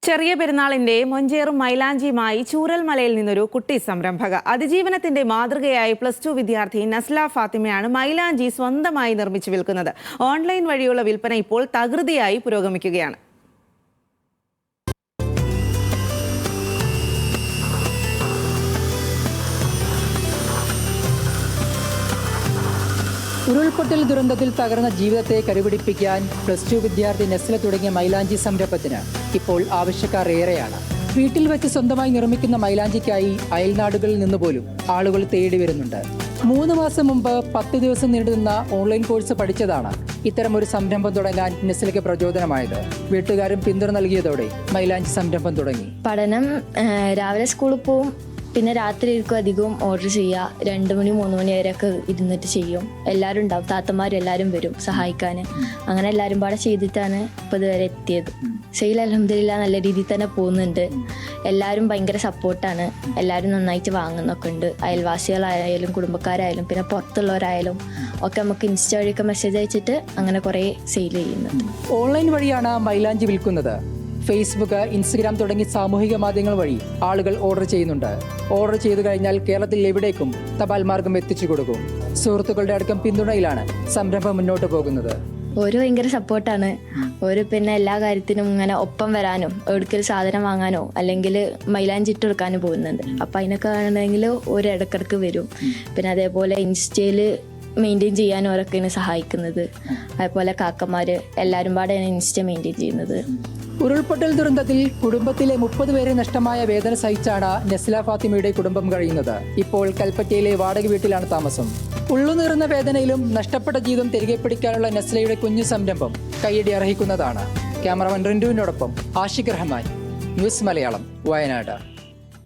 ചെറിയ പെരുന്നാളിന്റെ മൊഞ്ചേറും മൈലാഞ്ചിയുമായി ചൂരൽമലയിൽ നിന്നൊരു കുട്ടി സംരംഭക. അതിജീവനത്തിന്റെ മാതൃകയായി +2 വിദ്യാർത്ഥി നസ്ല ഫാത്തിമയാണ് മൈലാഞ്ചി സ്വന്തമായി നിർമ്മിച്ചു വിൽക്കുന്നത്. ഓൺലൈൻ വഴിയുള്ള വിൽപ്പന ഇപ്പോൾ തകൃതിയായി പുരോഗമിക്കുകയാണ്. ഉരുൾപൊട്ടൽ ദുരന്തത്തിൽ തകർന്ന ജീവിതത്തെ കരുപിടിപ്പിക്കാൻ +2 വിദ്യാർത്ഥി നസ്ല തുടങ്ങിയ മൈലാഞ്ചി സംരംഭത്തിന് ഇപ്പോൾ ആവശ്യക്കാർ ഏറെയാണ്. വീട്ടിൽ വെച്ച് സ്വന്തമായി നിർമ്മിക്കുന്ന മൈലാഞ്ചിക്കായി അയൽനാടുകളിൽ നിന്ന് പോലും ആളുകൾ തേടി വരുന്നുണ്ട്. 3 മാസം മുമ്പ് 10 ദിവസം നീണ്ടുനിന്ന ഓൺലൈൻ കോഴ്സ് പഠിച്ചതാണ് ഇത്തരം ഒരു സംരംഭം തുടങ്ങാൻ നസ്ലയ്ക്ക് പ്രചോദനമായത്. വീട്ടുകാരും പിന്തുണ നൽകിയതോടെ മൈലാഞ്ചി സംരംഭം തുടങ്ങി. പഠനം രാവിലെ സ്കൂളിൽ പോവും, പിന്നെ രാത്രി ആയിരിക്കും അധികവും ഓർഡർ ചെയ്യുക. 2 മണി 3 മണി വരെയൊക്കെ ഇരുന്നിട്ട് ചെയ്യും. എല്ലാവരും ഉണ്ടാവും, താത്തമാരും എല്ലാവരും വരും സഹായിക്കാൻ. അങ്ങനെ എല്ലാവരും പാടെ ചെയ്തിട്ടാണ് ഇപ്പോൾ ഇതുവരെ എത്തിയത്. സെയിൽ അൽഹംദുലില്ലാ നല്ല രീതിയിൽ തന്നെ പോകുന്നുണ്ട്. എല്ലാവരും ഭയങ്കര സപ്പോർട്ടാണ്. എല്ലാവരും നന്നായിട്ട് വാങ്ങുന്നൊക്കെ ഉണ്ട്. അയൽവാസികളായാലും കുടുംബക്കാരായാലും പിന്നെ പുറത്തുള്ളവരായാലും ഒക്കെ നമുക്ക് ഇൻസ്റ്റ വഴിയൊക്കെ മെസ്സേജ് അയച്ചിട്ട് അങ്ങനെ കുറേ സെയിൽ ചെയ്യുന്നുണ്ട്. ഓൺലൈൻ വഴിയാണ് മൈലാഞ്ചി വിൽക്കുന്നത്. ഫേസ്ബുക്ക്, ഇൻസ്റ്റഗ്രാം തുടങ്ങി സാമൂഹിക മാധ്യമങ്ങൾ വഴി ആളുകൾ ഓർഡർ ചെയ്യുന്നുണ്ട്. ഓർഡർ ചെയ്തു കഴിഞ്ഞാൽ കേരളത്തിൽ എവിടേക്കും തപാൽ മാർഗം എത്തിച്ചു കൊടുക്കും. സുഹൃത്തുക്കളുടെ അടക്കം പിന്തുണയിലാണ് സംരംഭം മുന്നോട്ട് പോകുന്നത്. ഓരോ ഭയങ്കര സപ്പോർട്ടാണ്. ഓരോ പിന്നെ എല്ലാ കാര്യത്തിനും ഇങ്ങനെ ഒപ്പം വരാനും എവിടേക്കൊരു സാധനം വാങ്ങാനോ അല്ലെങ്കിൽ മൈലാഞ്ചി ഇട്ട് കൊടുക്കാനും പോകുന്നുണ്ട്. അപ്പം അതിനൊക്കെ ആണെങ്കിൽ ഓരോ ഇടക്കിടക്ക് വരും. പിന്നെ അതേപോലെ ഇൻസ്റ്റയിൽ മെയിൻറ്റെയിൻ ചെയ്യാൻ ഓരൊക്കെയാണ് സഹായിക്കുന്നത്. അതേപോലെ കാക്കമാർ എല്ലാവരും പാടെയാണ് ഇൻസ്റ്റ മെയിൻറ്റെയിൻ ചെയ്യുന്നത്. ഉരുൾപൊട്ടൽ ദുരന്തത്തിൽ കുടുംബത്തിലെ 30 പേരെ നഷ്ടമായ വേദന സഹിച്ചാണ് നസ്ല ഫാത്തിമയുടെ കുടുംബം കഴിയുന്നത്. ഇപ്പോൾ കൽപ്പറ്റയിലെ വാടക വീട്ടിലാണ് താമസം. ഉള്ളുനീറുന്ന വേദനയിലും നഷ്ടപ്പെട്ട ജീവിതം തിരികെ പിടിക്കാനുള്ള നസ്ലയുടെ കുഞ്ഞു സംരംഭം കയ്യടി അർഹിക്കുന്നതാണ്. ക്യാമറമാൻ റിൻഡുവിനോടൊപ്പം ആഷിഖ് റഹ്മാൻ, ന്യൂസ് മലയാളം, വയനാട്.